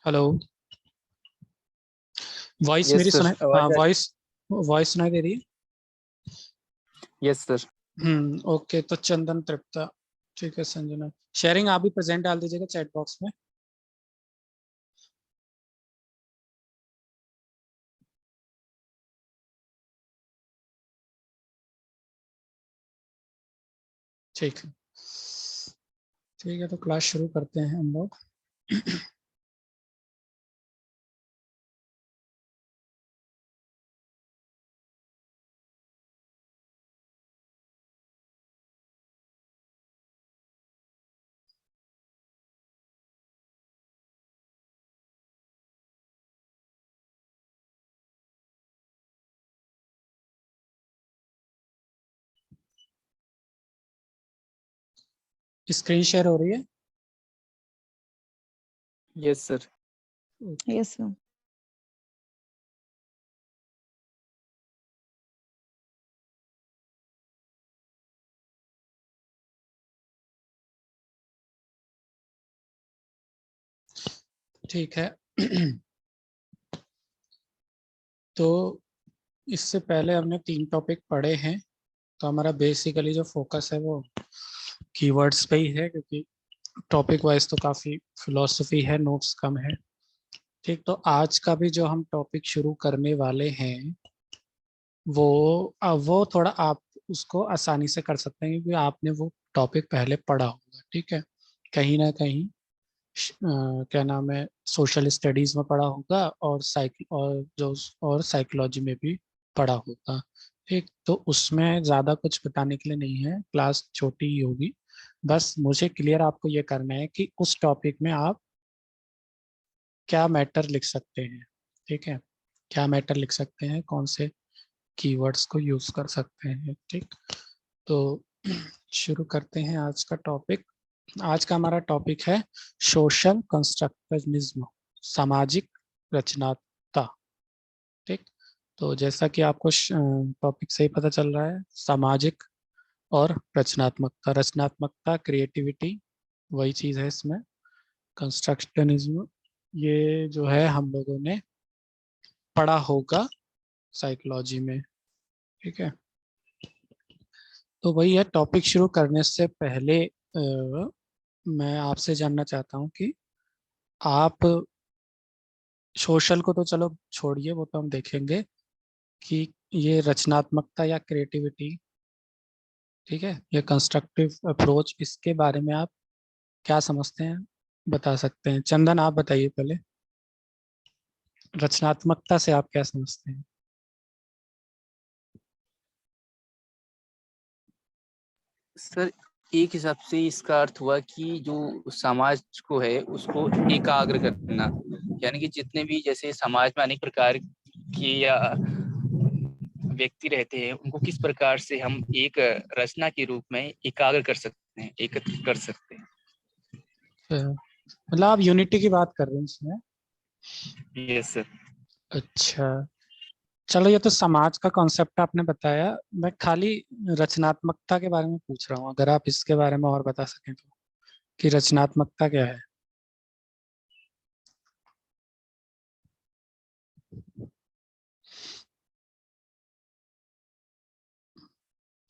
Hello. Voice yes मेरी sir, सुनाई? हाँ, आवाज आ वॉइस वॉइस सुनाई दे रही है? Yes sir. ओके, तो चंदन, तृप्ता, ठीक है, संजना। शेयरिंग आप भी प्रेजेंट डाल दीजिएगा चैट बॉक्स में। ठीक है, ठीक है, तो क्लास शुरू करते हैं हम लोग। स्क्रीन शेयर हो रही है? Yes sir. Yes sir. ठीक है। तो इससे पहले हमने 3 टॉपिक पढ़े हैं। तो हमारा बेसिकली जो फोकस है वो कीवर्ड्स पे ही है, क्योंकि टॉपिक वाइज तो काफ़ी फिलोसफी है, नोट्स कम है। ठीक, तो आज का भी जो हम टॉपिक शुरू करने वाले हैं वो थोड़ा आप उसको आसानी से कर सकते हैं, क्योंकि आपने वो टॉपिक पहले पढ़ा होगा। ठीक है, कहीं ना कहीं क्या नाम है, सोशल स्टडीज में पढ़ा होगा, और साइकोलॉजी में भी पढ़ा होगा। ठीक, तो उसमें ज़्यादा कुछ बताने के लिए नहीं है, क्लास छोटी ही होगी। बस मुझे क्लियर आपको ये करना है कि उस टॉपिक में आप क्या मैटर लिख सकते हैं। ठीक है, क्या मैटर लिख सकते हैं, कौन से कीवर्ड्स को यूज कर सकते हैं। ठीक, तो शुरू करते हैं आज का टॉपिक। आज का हमारा टॉपिक है सोशल कंस्ट्रक्टिविज्म, सामाजिक रचनात्मकता। ठीक, तो जैसा कि आपको टॉपिक से ही पता चल रहा है, सामाजिक और रचनात्मकता। रचनात्मकता, क्रिएटिविटी, वही चीज है इसमें। कंस्ट्रक्शनिज्म, ये जो है हम लोगों ने पढ़ा होगा साइकोलॉजी में। ठीक है, तो वही है। टॉपिक शुरू करने से पहले मैं आपसे जानना चाहता हूँ कि आप सोशल को तो चलो छोड़िए, वो तो हम देखेंगे कि ये रचनात्मकता या क्रिएटिविटी, ठीक है, ये कंस्ट्रक्टिव अप्रोच, इसके बारे में आप क्या समझते हैं, बता सकते हैं? चंदन, आप बताइए पहले, रचनात्मकता से आप क्या समझते हैं? सर, एक हिसाब से इसका अर्थ हुआ कि जो समाज को है उसको एकाग्र करना, यानी कि जितने भी जैसे समाज में अनेक प्रकार के या व्यक्ति रहते हैं उनको किस प्रकार से हम एक रचना के रूप में एकाग्र कर सकते हैं, एकत्रित कर सकते हैं। मतलब आप यूनिटी की बात कर रहे हैं इसमें? Yes sir. अच्छा, चलो, ये तो समाज का कॉन्सेप्ट आपने बताया। मैं खाली रचनात्मकता के बारे में पूछ रहा हूँ, अगर आप इसके बारे में और बता सकें तो, कि रचनात्मकता क्या है।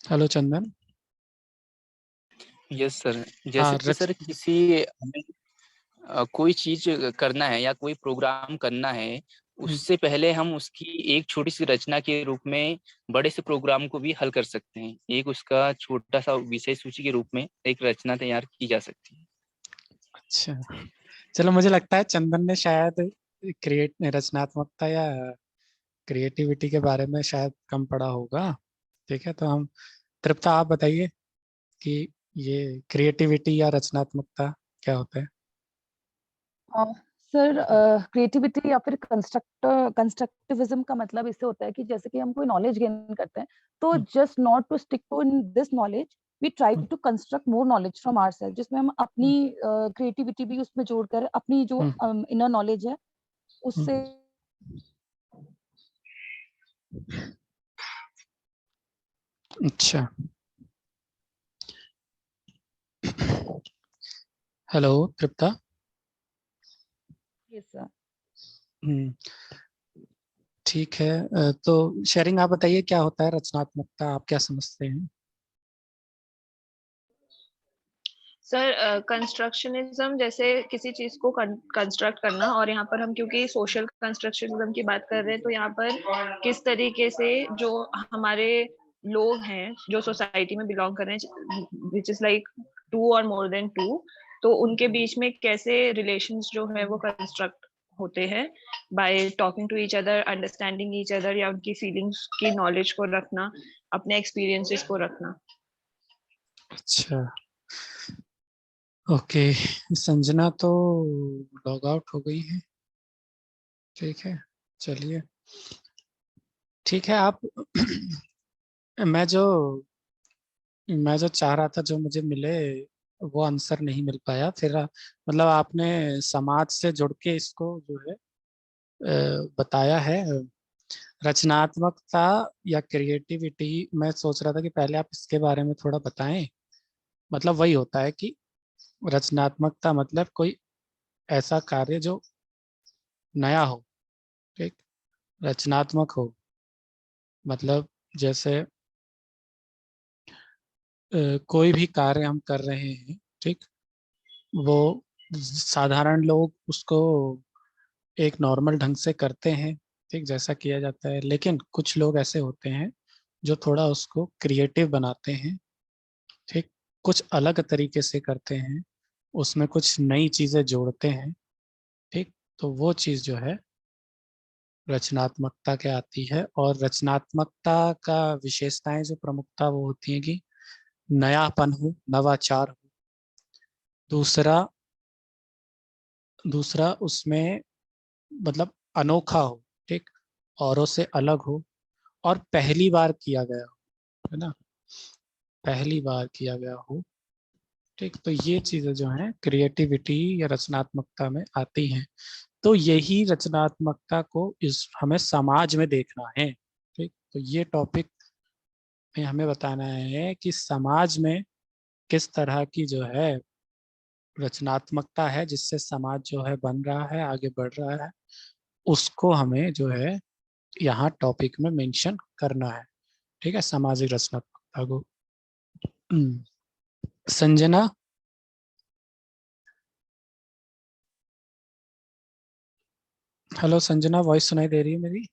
हेलो चंदन। यस सर, हाँ, जैसे कि सर किसी हमें कोई चीज करना है या कोई प्रोग्राम करना है, उससे पहले हम उसकी एक छोटी सी रचना के रूप में बड़े से प्रोग्राम को भी हल कर सकते हैं। एक उसका छोटा सा विषय सूची के रूप में एक रचना तैयार की जा सकती है। अच्छा, चलो, मुझे लगता है चंदन ने शायद रचनात्मकता या क्रिएटिविटी के बारे में शायद कम पढ़ा होगा। ठीक है, तो हम, तृप्ता, आप बताइए कि ये क्रिएटिविटी या रचनात्मकता क्या होता है? सर, क्रिएटिविटी या फिर कंस्ट्रक्टिविज्म का मतलब इससे होता है कि जैसे कि हम कोई नॉलेज गेन करते हैं, तो just not to stick to in this knowledge, we try to construct more knowledge from ourself, जिसमें हम अपनी क्रिएटिविटी भी उसमें जोड़कर अपनी जो इनर नॉलेज है उससे। अच्छा, हेलो तृप्ता। Yes sir. हम्म, ठीक है। तो शेयरिंग आप बताइए क्या होता है रचनात्मकता, आप क्या समझते हैं? सर कंस्ट्रक्शनिज्म जैसे किसी चीज को कंस्ट्रक्ट करना, और यहाँ पर हम क्योंकि सोशल कंस्ट्रक्शनिज्म की बात कर रहे हैं तो यहाँ पर किस तरीके से जो हमारे लोग हैं जो सोसाइटी में बिलोंग कर रहे हैं, विच इज लाइक 2 और मोर देन 2, तो उनके बीच में कैसे रिलेशंस जो है वो कंस्ट्रक्ट होते हैं by talking to each other, understanding each other, या उनकी फीलिंग्स की नॉलेज को रखना, अपने एक्सपीरियंसेस को रखना। अच्छा, ओके। संजना तो लॉग आउट हो गई है। ठीक है, चलिए ठीक है। आप मैं जो चाह रहा था, जो मुझे मिले, वो आंसर नहीं मिल पाया। फिर मतलब आपने समाज से जुड़ के इसको जो है बताया है। रचनात्मकता या क्रिएटिविटी, मैं सोच रहा था कि पहले आप इसके बारे में थोड़ा बताएं। मतलब वही होता है कि रचनात्मकता मतलब कोई ऐसा कार्य जो नया हो, ठीक, रचनात्मक हो। मतलब जैसे कोई भी कार्य हम कर रहे हैं, ठीक, वो साधारण लोग उसको एक नॉर्मल ढंग से करते हैं, ठीक, जैसा किया जाता है। लेकिन कुछ लोग ऐसे होते हैं जो थोड़ा उसको क्रिएटिव बनाते हैं, ठीक, कुछ अलग तरीके से करते हैं, उसमें कुछ नई चीजें जोड़ते हैं, ठीक। तो वो चीज जो है रचनात्मकता के आती है। और रचनात्मकता का विशेषताएं जो प्रमुखता वो होती है कि नयापन हो, नवाचार हो। दूसरा दूसरा उसमें मतलब अनोखा हो, ठीक, औरों से अलग हो, और पहली बार किया गया हो, है ना, पहली बार किया गया हो, ठीक। तो ये चीजें जो हैं क्रिएटिविटी या रचनात्मकता में आती हैं। तो यही रचनात्मकता को इस हमें समाज में देखना है, ठीक। तो ये टॉपिक में हमें बताना है कि समाज में किस तरह की जो है रचनात्मकता है, जिससे समाज जो है बन रहा है, आगे बढ़ रहा है, उसको हमें जो है यहाँ टॉपिक में मेंशन करना है, ठीक है, सामाजिक रचनात्मकता को। संजना, हेलो संजना, वॉइस सुनाई दे रही है मेरी?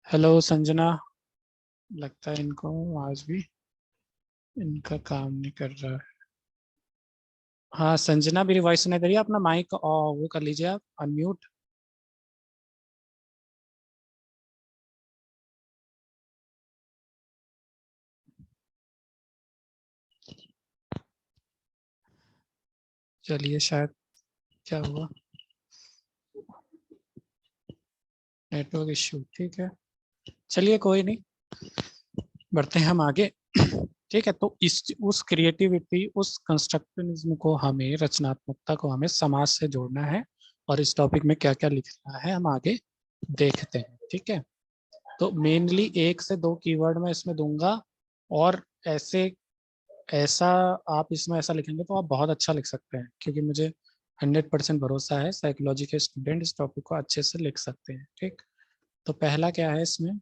हेलो संजना, लगता है इनको आज भी इनका काम नहीं कर रहा है। हाँ संजना, मेरी वॉइस सुनाई दे रही है? अपना माइक वो कर लीजिए आप अनम्यूट। चलिए, शायद क्या हुआ, नेटवर्क इश्यू, ठीक है। चलिए कोई नहीं, बढ़ते हैं हम आगे। ठीक है, तो इस उस क्रिएटिविटी, उस कंस्ट्रक्टिविज्म को हमें, रचनात्मकता को हमें समाज से जोड़ना है। और इस टॉपिक में क्या क्या लिखना है हम आगे देखते हैं, ठीक है। तो मेनली 1 से 2 कीवर्ड मैं इसमें दूंगा। और ऐसे ऐसा आप इसमें ऐसा लिखेंगे तो आप बहुत अच्छा लिख सकते हैं, क्योंकि मुझे 100% भरोसा है साइकोलॉजी के स्टूडेंट इस टॉपिक को अच्छे से लिख सकते हैं, ठीक। तो पहला क्या है इसमें,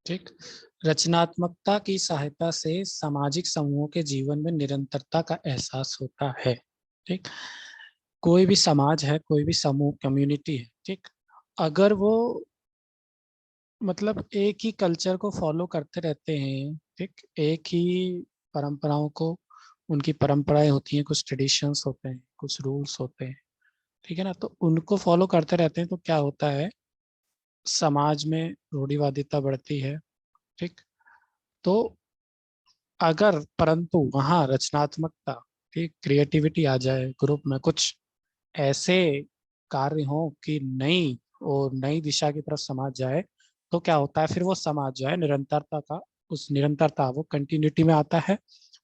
ठीक, रचनात्मकता की सहायता से सामाजिक समूहों के जीवन में निरंतरता का एहसास होता है, ठीक। कोई भी समाज है, कोई भी समूह, कम्युनिटी है, ठीक, अगर वो मतलब एक ही कल्चर को फॉलो करते रहते हैं, ठीक, एक ही परंपराओं को, उनकी परंपराएं होती हैं, कुछ ट्रेडिशंस होते हैं, कुछ रूल्स होते हैं, ठीक है ना, तो उनको फॉलो करते रहते हैं तो क्या होता है, समाज में रूढ़िवादिता बढ़ती है, ठीक। तो अगर परंतु वहाँ रचनात्मकता, ठीक, क्रिएटिविटी आ जाए, ग्रुप में कुछ ऐसे कार्य हो कि नई और नई दिशा की तरफ समाज जाए, तो क्या होता है, फिर वो समाज जो है निरंतरता का, उस निरंतरता वो कंटिन्यूटी में आता है,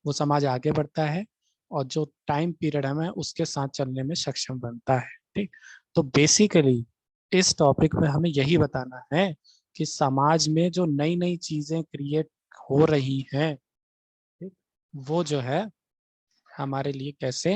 वो समाज आगे बढ़ता है, और जो टाइम पीरियड है उसके साथ चलने में सक्षम बनता है, ठीक। तो बेसिकली इस टॉपिक में हमें यही बताना है कि समाज में जो नई नई चीजें क्रिएट हो रही हैं, ठीक, वो जो है हमारे लिए कैसे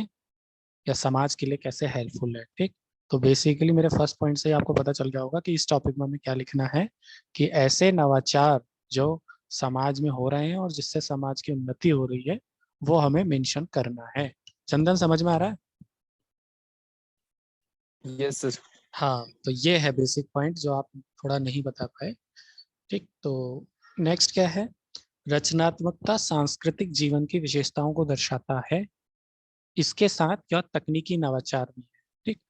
या समाज के लिए कैसे हेल्पफुल है। ठीक, तो बेसिकली मेरे फर्स्ट पॉइंट से ही आपको पता चल गया होगा कि इस टॉपिक में हमें क्या लिखना है, कि ऐसे नवाचार जो समाज में हो रहे हैं और जिससे समाज की उन्नति हो रही है वो हमें मेंशन करना है। चंदन, समझ में आ रहा है? Yes sir. हाँ, तो ये है बेसिक पॉइंट जो आप थोड़ा नहीं बता पाए। ठीक, तो नेक्स्ट क्या है? रचनात्मकता सांस्कृतिक जीवन की विशेषताओं को दर्शाता है, इसके साथ यह तकनीकी नवाचार भी है। ठीक,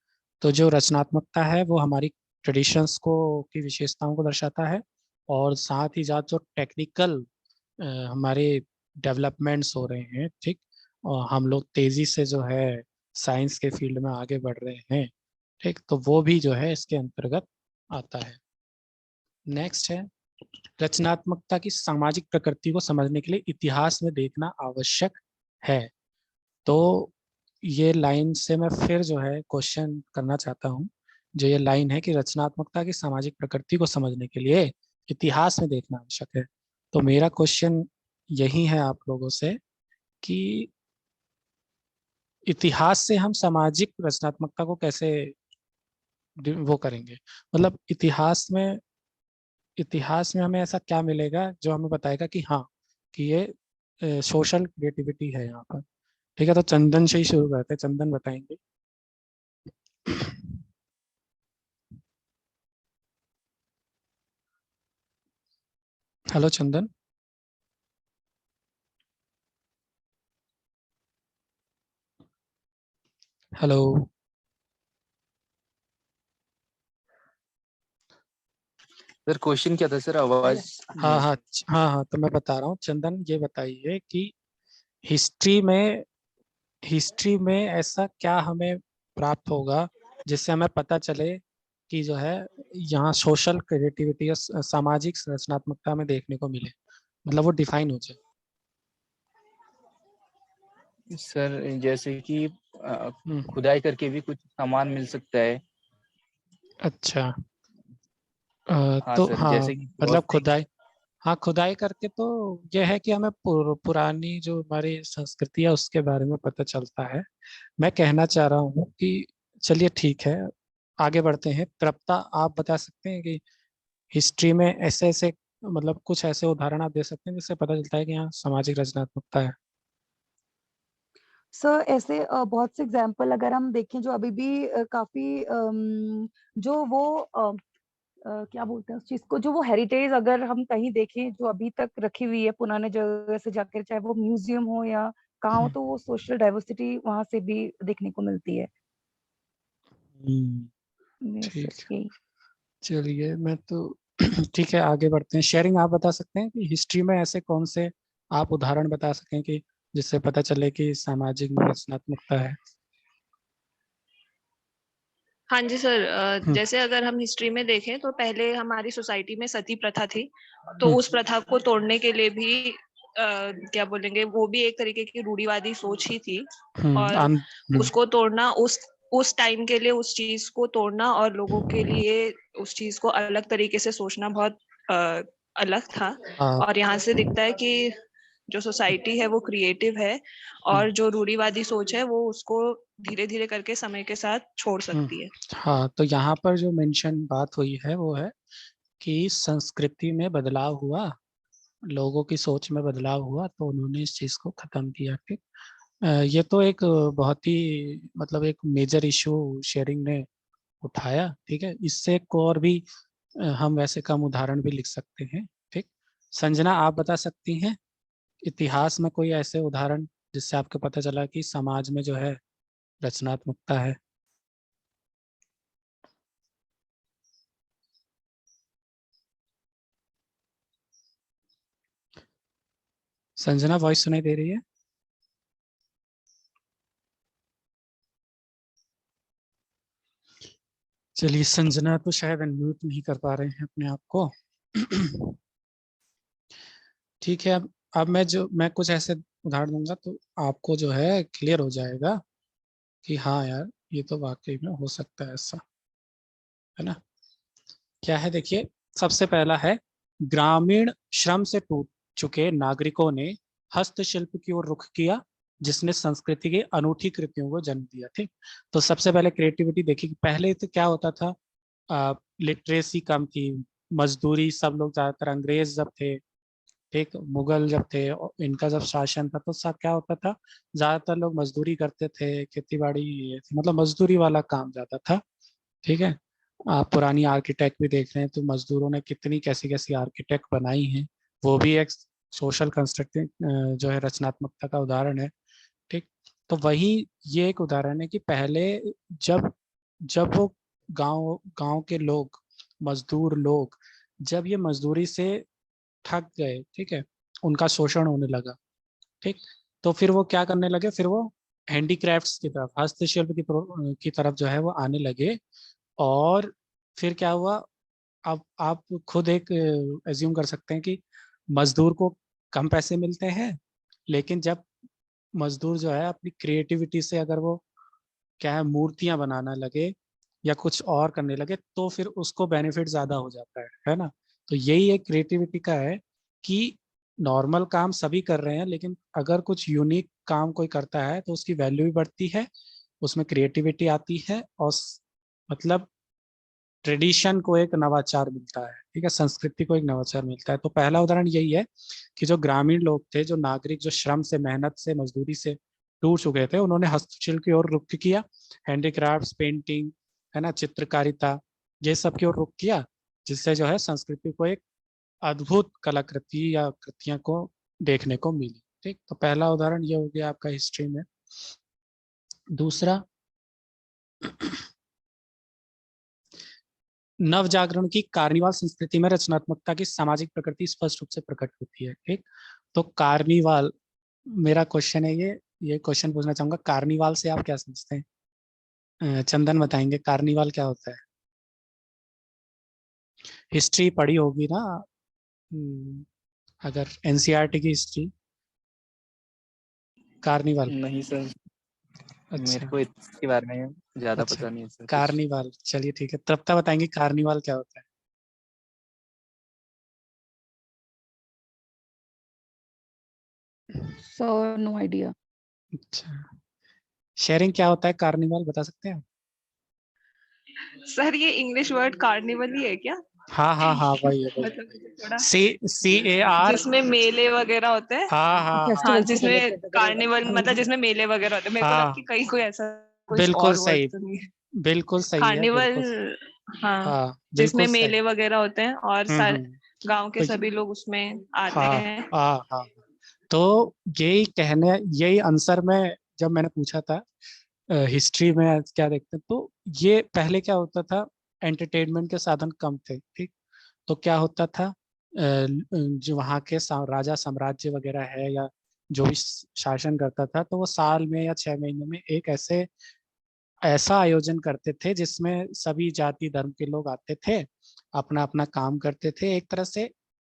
तो जो रचनात्मकता है वो हमारी ट्रेडिशंस को की विशेषताओं को दर्शाता है, और साथ ही साथ जो टेक्निकल हमारे डेवलपमेंट्स हो रहे हैं, ठीक, और हम लोग तेजी से जो है साइंस के फील्ड में आगे बढ़ रहे हैं, ठीक, तो वो भी जो है इसके अंतर्गत आता है। नेक्स्ट है, रचनात्मकता की सामाजिक प्रकृति को समझने के लिए इतिहास में देखना आवश्यक है। तो ये लाइन से मैं फिर जो है क्वेश्चन करना चाहता हूँ। जो ये लाइन है कि रचनात्मकता की सामाजिक प्रकृति को समझने के लिए इतिहास में देखना आवश्यक है, तो मेरा क्वेश्चन यही है आप लोगों से कि इतिहास से हम सामाजिक रचनात्मकता को कैसे वो करेंगे। मतलब इतिहास में हमें ऐसा क्या मिलेगा जो हमें बताएगा कि हाँ, कि ये सोशल क्रिएटिविटी है यहाँ पर। ठीक है, तो चंदन से ही शुरू करते हैं, चंदन बताएंगे। हेलो चंदन। हेलो। सर क्वेश्चन क्या था सर, आवाज? हाँ हाँ हाँ हाँ, तो मैं बता रहा हूँ। चंदन ये बताइए कि हिस्ट्री में हिस्ट्री में ऐसा क्या हमें प्राप्त होगा जिससे हमें पता चले कि जो है यहाँ सोशल क्रिएटिविटी या सामाजिक रचनात्मकता में देखने को मिले, मतलब वो डिफाइन हो जाए। सर जैसे कि हम्म, खुदाई करके भी कुछ सामान मिल सकता है। अच्छा। हाँ तो सर, हाँ, जैसे कि मतलब बहुत खुदाई, हाँ खुदाई करके तो यह है कि हमें पुरानी जो हमारी संस्कृति है उसके बारे में पता चलता है। मैं कहना चाह रहा हूँ कि चलिए ठीक है, आगे बढ़ते हैं। तृप्ता, आप बता सकते हैं कि हिस्ट्री में ऐसे ऐसे, मतलब कुछ ऐसे उदाहरण आप दे सकते हैं जिससे पता चलता है कि यहाँ सामाजिक रचनात्मकता है। सर ऐसे बहुत से एग्जाम्पल अगर हम देखें जो अभी भी काफी जो वो क्या बोलते हैं उस चीज को, जो वो हेरिटेज अगर हम कहीं देखें जो अभी तक रखी हुई है पुराने जगह से जाकर, चाहे वो म्यूजियम हो या कहाँ हो, तो वो सोशल डाइवर्सिटी वहां से भी देखने को मिलती है। हम्म, ठीक सिर्फ है, यही। चलिए मैं तो ठीक है, आगे बढ़ते हैं। शेयरिंग, आप बता सकते हैं कि हिस्ट्री में ऐसे कौन से आप उदाहरण बता सकें कि जिससे पता चले कि सामाजिक में रचनात्मकता है। हाँ जी सर, हम्म, जैसे अगर हम हिस्ट्री में देखें तो पहले हमारी सोसाइटी में सती प्रथा थी, तो उस प्रथा को तोड़ने के लिए भी क्या बोलेंगे, वो भी एक तरीके की रूढ़िवादी सोच ही थी। और उसको तोड़ना, उस टाइम के लिए उस चीज को तोड़ना और लोगों के लिए उस चीज को अलग तरीके से सोचना बहुत अलग था। हाँ, और यहाँ से दिखता है कि जो सोसाइटी है वो क्रिएटिव है, और जो रूढ़िवादी सोच है वो उसको धीरे धीरे करके समय के साथ छोड़ सकती है। हाँ, तो यहाँ पर जो मेंशन बात हुई है वो है कि संस्कृति में बदलाव हुआ, लोगों की सोच में बदलाव हुआ, तो उन्होंने इस चीज को खत्म किया। ठीक, ये तो एक बहुत ही मतलब एक मेजर इशू शेयरिंग ने उठाया। ठीक है, इससे एक और भी हम वैसे कम उदाहरण भी लिख सकते हैं। ठीक, संजना, आप बता सकती हैं इतिहास में कोई ऐसे उदाहरण जिससे आपको पता चला कि समाज में जो है रचनात्मकता है। संजना, वॉइस सुनाई दे रही है? चलिए, संजना तो शायद अनम्यूट नहीं कर पा रहे हैं अपने आप को। ठीक है, अब मैं कुछ ऐसे उदाहरण दूंगा तो आपको जो है क्लियर हो जाएगा कि हाँ यार, ये तो वाकई में हो सकता है ऐसा, है ना। क्या है देखिए, सबसे पहला है, ग्रामीण श्रम से टूट चुके नागरिकों ने हस्तशिल्प की ओर रुख किया, जिसने संस्कृति की अनूठी कृतियों को जन्म दिया। ठीक, तो सबसे पहले क्रिएटिविटी देखी। पहले तो क्या होता था, लिटरेसी कम थी, मजदूरी, सब लोग ज्यादातर अंग्रेज जब थे, ठीक, मुगल जब थे, इनका जब शासन था, तो सब क्या होता था, ज्यादातर लोग मजदूरी करते थे, खेती बाड़ी, ये थी, मतलब मजदूरी वाला काम ज्यादा था। ठीक है, आप पुरानी आर्किटेक्ट भी देख रहे हैं तो मजदूरों ने कितनी कैसी कैसी आर्किटेक्ट बनाई हैं, वो भी एक सोशल कंस्ट्रक्टिव जो है रचनात्मकता का उदाहरण है। ठीक, तो वही ये एक उदाहरण है कि पहले जब जब वो गांव गांव के लोग, मजदूर लोग, जब ये मजदूरी से थक गए, ठीक है, उनका शोषण होने लगा, ठीक, तो फिर वो क्या करने लगे, फिर वो हैंडीक्राफ्ट्स की तरफ, हस्तशिल्प की तरफ जो है वो आने लगे। और फिर क्या हुआ, अब आप खुद एक एज्यूम कर सकते हैं कि मजदूर को कम पैसे मिलते हैं, लेकिन जब मजदूर जो है अपनी क्रिएटिविटी से अगर वो क्या है मूर्तियां बनाना लगे या कुछ और करने लगे, तो फिर उसको बेनिफिट ज्यादा हो जाता है ना। तो यही एक क्रिएटिविटी का है कि नॉर्मल काम सभी कर रहे हैं, लेकिन अगर कुछ यूनिक काम कोई करता है तो उसकी वैल्यू भी बढ़ती है, उसमें क्रिएटिविटी आती है, और मतलब ट्रेडिशन को एक नवाचार मिलता है, ठीक है, संस्कृति को एक नवाचार मिलता है। तो पहला उदाहरण यही है कि जो ग्रामीण लोग थे, जो नागरिक, जो श्रम से, मेहनत से, मजदूरी से टूट चुके थे, उन्होंने हस्तशिल्प की ओर रुख किया, हैंडीक्राफ्ट्स, पेंटिंग, है ना, चित्रकारिता, ये सब की ओर रुख किया, जिससे जो है संस्कृति को एक अद्भुत कलाकृति या कृतियां को देखने को मिली। ठीक, तो पहला उदाहरण ये हो गया आपका हिस्ट्री में। दूसरा, नव जागरण की कार्निवाल संस्कृति में रचनात्मकता की सामाजिक प्रकृति स्पष्ट रूप से प्रकट होती है। ठीक, तो कार्निवाल, मेरा क्वेश्चन है, ये क्वेश्चन पूछना चाहूंगा, कार्निवाल से आप क्या समझते हैं? चंदन बताएंगे कार्निवाल क्या होता है? हिस्ट्री पढ़ी होगी ना, अगर एनसीईआरटी की हिस्ट्री। कार्निवाल, नहीं सर, मेरे अच्छा को इसके बारे में ज्यादा अच्छा, पता नहीं है सर कुछ। कार्निवाल, चलिए ठीक है, तब तक बताएंगे कार्निवाल क्या होता है। So no idea. अच्छा, शेयरिंग क्या होता है कार्निवाल, बता सकते हैं? सर ये इंग्लिश वर्ड कार्निवल ही है क्या? हाँ हाँ हाँ, वही है, वही। मतलब थोड़ा CAR, जिसमें मेले वगैरह होते हैं। हाँ हाँ हाँ हाँ, Festival से जिसमें related अगर होगा। कार्निवल मतलब जिसमें मेले वगैरह होते हैं। मेरे को लगा कि हाँ, कहीं कोई ऐसा कुछ बिल्कुल और वर्ड सही, तो नहीं है। बिल्कुल सही है, कार्निवल, बिल्कुल। हाँ, हाँ, जिसमें बिल्कुल सही। मेले वगैरह होते हैं और सारे हम्म। गांव के तो सभी लोग उसमें आते हाँ हैं। हाँ हाँ, तो यही कहने, यही आंसर में जब मैंने पूछा था हिस्ट्री में क्या देखते हैं, तो ये पहले क्या होता था, एंटरटेनमेंट के साधन कम थे, ठीक, तो क्या होता था, जो वहाँ के राजा साम्राज्य वगैरह है, या जो भी शासन करता था, तो वो साल में या 6 महीने में एक ऐसा आयोजन करते थे जिसमें सभी जाति धर्म के लोग आते थे, अपना अपना काम करते थे, एक तरह से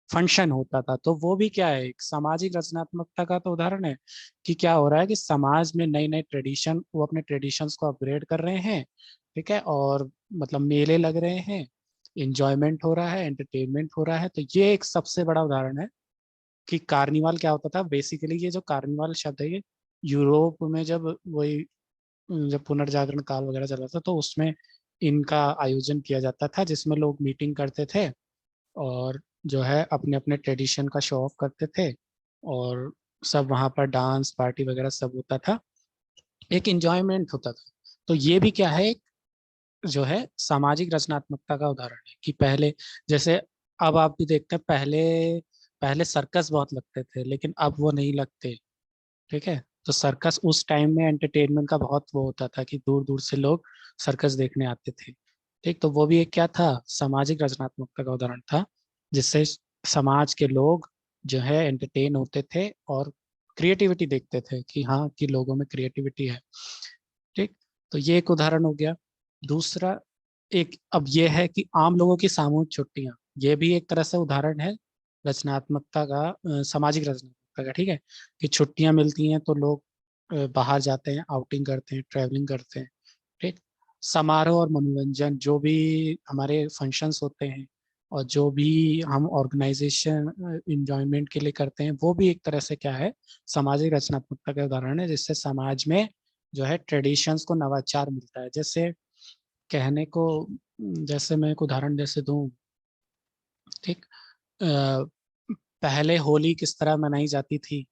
फंक्शन होता था। तो वो भी क्या है, एक सामाजिक रचनात्मकता का तो उदाहरण है कि क्या हो रहा है कि समाज में नई नई ट्रेडिशन, वो अपने ट्रेडिशंस को अपग्रेड कर रहे हैं, ठीक है, और मतलब मेले लग रहे हैं, इंजॉयमेंट हो रहा है, एंटरटेनमेंट हो रहा है। तो ये एक सबसे बड़ा उदाहरण है कि कार्निवाल क्या होता था। बेसिकली ये जो कार्निवाल शब्द है, ये यूरोप में जब वही जब पुनर्जागरण काल वगैरह चल रहा था, तो उसमें इनका आयोजन किया जाता था, जिसमें लोग मीटिंग करते थे और जो है अपने अपने ट्रेडिशन का शो ऑफ करते थे, और सब वहाँ पर डांस पार्टी वगैरह सब होता था, एक एंजॉयमेंट होता था। तो ये भी क्या है, एक जो है सामाजिक रचनात्मकता का उदाहरण है कि पहले जैसे, अब आप भी देखते हैं, पहले पहले सर्कस बहुत लगते थे, लेकिन अब वो नहीं लगते, ठीक है। तो सर्कस उस टाइम में एंटरटेनमेंट का बहुत वो होता था कि दूर दूर से लोग सर्कस देखने आते थे, ठीक, तो वो भी एक क्या था, सामाजिक रचनात्मकता का उदाहरण था, जिससे समाज के लोग जो है एंटरटेन होते थे और क्रिएटिविटी देखते थे कि हाँ, कि लोगों में क्रिएटिविटी है, ठीक। तो ये एक उदाहरण हो गया। दूसरा, एक अब ये है कि आम लोगों की सामूहिक छुट्टियां, ये भी एक तरह से उदाहरण है रचनात्मकता का, सामाजिक रचनात्मकता का, ठीक है, कि छुट्टियां मिलती हैं तो लोग बाहर जाते हैं, आउटिंग करते हैं, ट्रैवलिंग करते हैं, ठीक। समारोह और मनोरंजन, जो भी हमारे फंक्शंस होते हैं, और जो भी हम ऑर्गेनाइजेशन इंजॉयमेंट के लिए करते हैं वो भी एक तरह से क्या है, सामाजिक रचनात्मकता का उदाहरण है, जिससे समाज में जो है ट्रेडिशंस को नवाचार मिलता है। जैसे कहने को, जैसे मैं एक उदाहरण जैसे दूं, ठीक, पहले होली किस तरह मनाई जाती थी,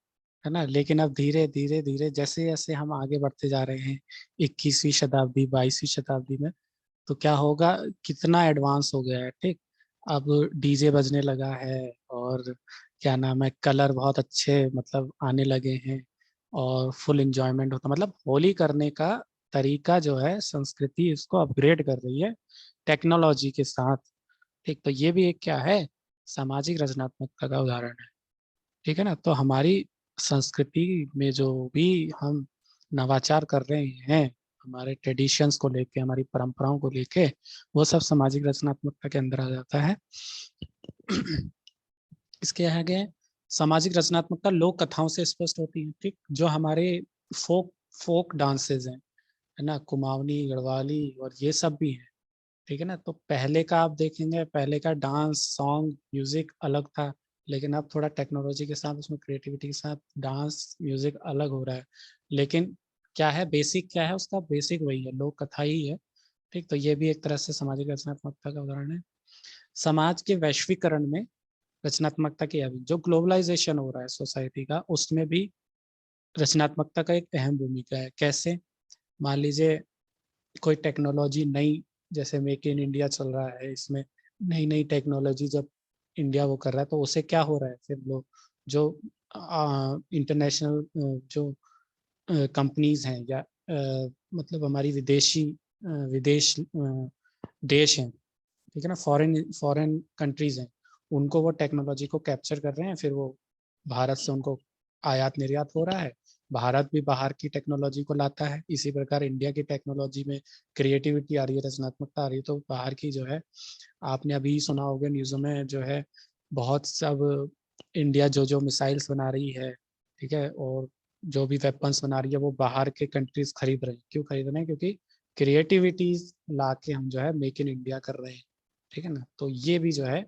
है ना, लेकिन अब धीरे धीरे धीरे जैसे जैसे हम आगे बढ़ते जा रहे हैं 21वीं शताब्दी 22वीं शताब्दी में, तो क्या होगा, कितना एडवांस हो गया है, ठीक। अब डीजे बजने लगा है, और क्या नाम है, कलर बहुत अच्छे मतलब आने लगे हैं, और फुल एंजॉयमेंट होता, मतलब होली करने का तरीका जो है, संस्कृति इसको अपग्रेड कर रही है टेक्नोलॉजी के साथ, ठीक। तो ये भी एक क्या है, सामाजिक रचनात्मकता का उदाहरण है, ठीक है ना। तो हमारी संस्कृति में जो भी हम नवाचार कर रहे हैं, हमारे ट्रेडिशंस को लेके, हमारी परंपराओं को लेके, वो सब सामाजिक रचनात्मकता के अंदर आ जाता है। इसके आगे सामाजिक रचनात्मकता लोक कथाओं से स्पष्ट होती है, ठीक। जो हमारे फोक फोक डांसेस हैं, है ना, कुमाऊनी, गढ़वाली और ये सब भी है, ठीक है ना। तो पहले का आप देखेंगे, पहले का डांस, सॉन्ग, म्यूजिक अलग था, लेकिन अब थोड़ा टेक्नोलॉजी के साथ, उसमें क्रिएटिविटी के साथ डांस म्यूजिक अलग हो रहा है, लेकिन क्या है, बेसिक क्या है उसका, बेसिक वही है, लोक कथा ही है, ठीक। तो ये भी एक तरह से सामाजिक रचनात्मकता का उदाहरण है। समाज के वैश्वीकरण में रचनात्मकता की अभी जो ग्लोबलाइजेशन हो रहा है सोसाइटी का, उसमें भी रचनात्मकता का एक अहम भूमिका है। कैसे, मान लीजिए कोई टेक्नोलॉजी नई, जैसे मेक इन इंडिया चल रहा है, इसमें नई नई टेक्नोलॉजी जब इंडिया वो कर रहा है, तो उसे क्या हो रहा है, फिर लोग जो इंटरनेशनल जो कंपनीज हैं, या मतलब हमारी विदेश देश हैं, ठीक है ना, फॉरेन कंट्रीज हैं, उनको वो टेक्नोलॉजी को कैप्चर कर रहे हैं, फिर वो भारत से उनको आयात निर्यात हो रहा है, भारत भी बाहर की टेक्नोलॉजी को लाता है। इसी प्रकार इंडिया की टेक्नोलॉजी में क्रिएटिविटी आ रही है, रचनात्मकता आ रही है, तो बाहर की जो है, आपने अभी सुना होगा न्यूज़ों में जो है, बहुत सब इंडिया जो जो मिसाइल्स बना रही है, ठीक है, और जो भी वेपन्स बना रही है, वो बाहर के कंट्रीज खरीद रहे हैं। क्यों खरीद रहे हैं? क्योंकि क्रिएटिविटीज ला के हम जो है मेक इन इंडिया कर रहे हैं, ठीक है ना। तो ये भी जो है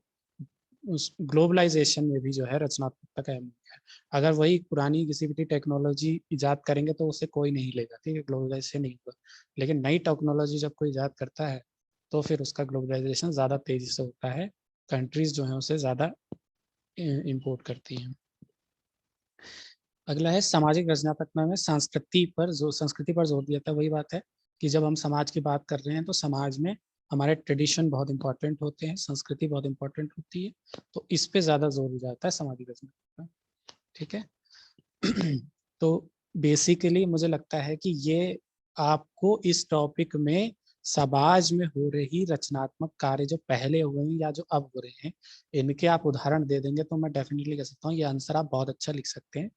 उस ग्लोबलाइजेशन में भी जो है रचनात्मकता का अहम भूमिका है। अगर वही पुरानी किसी भी टेक्नोलॉजी इजाद करेंगे तो उसे कोई नहीं लेगा, ठीक है, ग्लोबलाइजेशन नहीं होगा। लेकिन नई टेक्नोलॉजी जब कोई इजाद करता है, तो फिर उसका ग्लोबलाइजेशन ज़्यादा तेजी से होता है, कंट्रीज जो है उसे ज़्यादा इम्पोर्ट करती हैं। अगला है सामाजिक रचनात्मकता में संस्कृति पर जोर दिया था। वही बात है कि जब हम समाज की बात कर रहे हैं, तो समाज में हमारे ट्रेडिशन बहुत इंपॉर्टेंट होते हैं, संस्कृति बहुत इंपॉर्टेंट होती है, तो इस पे ज्यादा जोर दिया जाता है सामाजिक रचनात्मकता, ठीक है। तो बेसिकली मुझे लगता है कि ये आपको इस टॉपिक में समाज में हो रही रचनात्मक कार्य जो पहले हुए हैं या जो अब हो रहे हैं, इनके आप उदाहरण दे देंगे तो मैं डेफिनेटली कह सकता हूँ ये आंसर आप बहुत अच्छा लिख सकते हैं,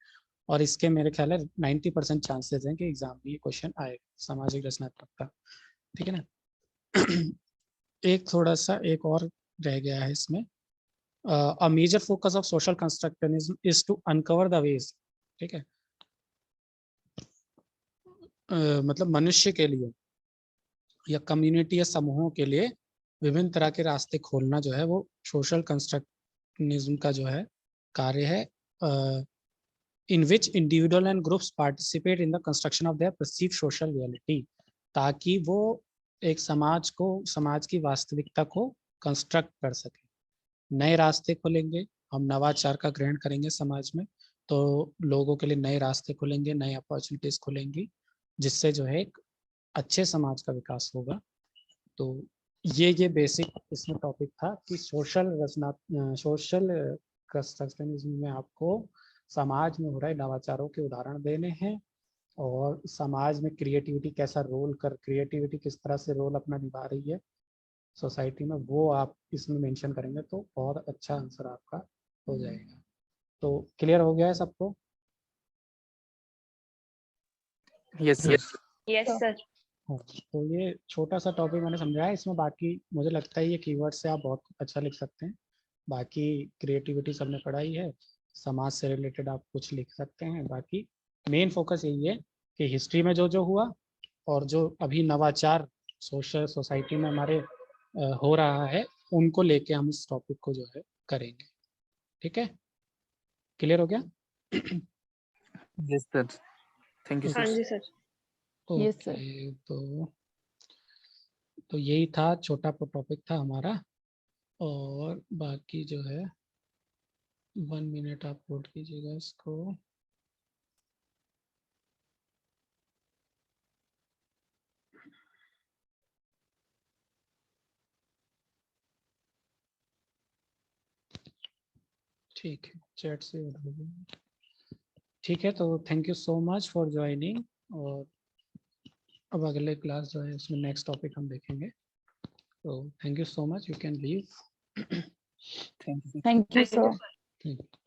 और इसके मेरे ख्याल है 90% चांसेस हैं कि एग्जाम में ये क्वेश्चन आएगा, सामाजिक रचनात्मकता, ठीक है ना। एक थोड़ा सा एक और रह गया है इसमें, a major focus of social constructivism is to uncover the ways, ठीक है, मतलब मनुष्य के लिए या कम्युनिटी या समूहों के लिए विभिन्न तरह के रास्ते खोलना जो है, वो सोशल कंस्ट्रक्टिविज्म का जो है कार्य है, in which individual and groups participate in the construction of their perceived social reality, ताकि वो एक समाज की वास्तविकता को कंस्ट्रक्ट कर सके, नए रास्ते खोलेंगे, हम नवाचार का ग्रहण करेंगे समाज में, तो लोगों के लिए नए रास्ते खुलेंगे, नए अपॉर्चुनिटीज खुलेंगी, जिससे जो है एक अच्छे समाज का विकास होगा। तो ये बेसिक इसमें टॉपिक था कि सोशल कंस्ट्रक्शनिज्म में आपको समाज में हो रहे नवाचारों के उदाहरण देने हैं, और समाज में क्रिएटिविटी किस तरह से रोल अपना निभा रही है सोसाइटी में, वो आप इसमें मेंशन करेंगे तो बहुत अच्छा आंसर आपका हो जाएगा। तो क्लियर हो गया है सबको? Yes sir. Yes sir. हाँ, तो ये छोटा सा टॉपिक मैंने समझाया, इसमें बाकी मुझे लगता है ये कीवर्ड से आप बहुत अच्छा लिख सकते हैं, बाकी क्रिएटिविटी सबने पढ़ाई है, समाज से रिलेटेड आप कुछ लिख सकते हैं, बाकी मेन फोकस यही है कि हिस्ट्री में जो जो हुआ और जो अभी नवाचार सोसाइटी में हमारे हो रहा है, उनको लेके हम इस टॉपिक को जो है करेंगे। ठीक है, क्लियर हो गया? यस सर, थैंक यू हाँ सर। जी सर। Yes, sir. ओके, तो यही था, छोटा टॉपिक था हमारा। और बाकी जो है 1 मिनट आप होल्ड कीजिएगा इसको। ठीक है, चैट से उठा दीजिए। ठीक है, तो thank you so much for joining. और अब अगले क्लास जो है उसमें नेक्स्ट टॉपिक हम देखेंगे। तो thank you so much, you can leave. Thank you. Thank you, Thank you, sir. sir. Thank you.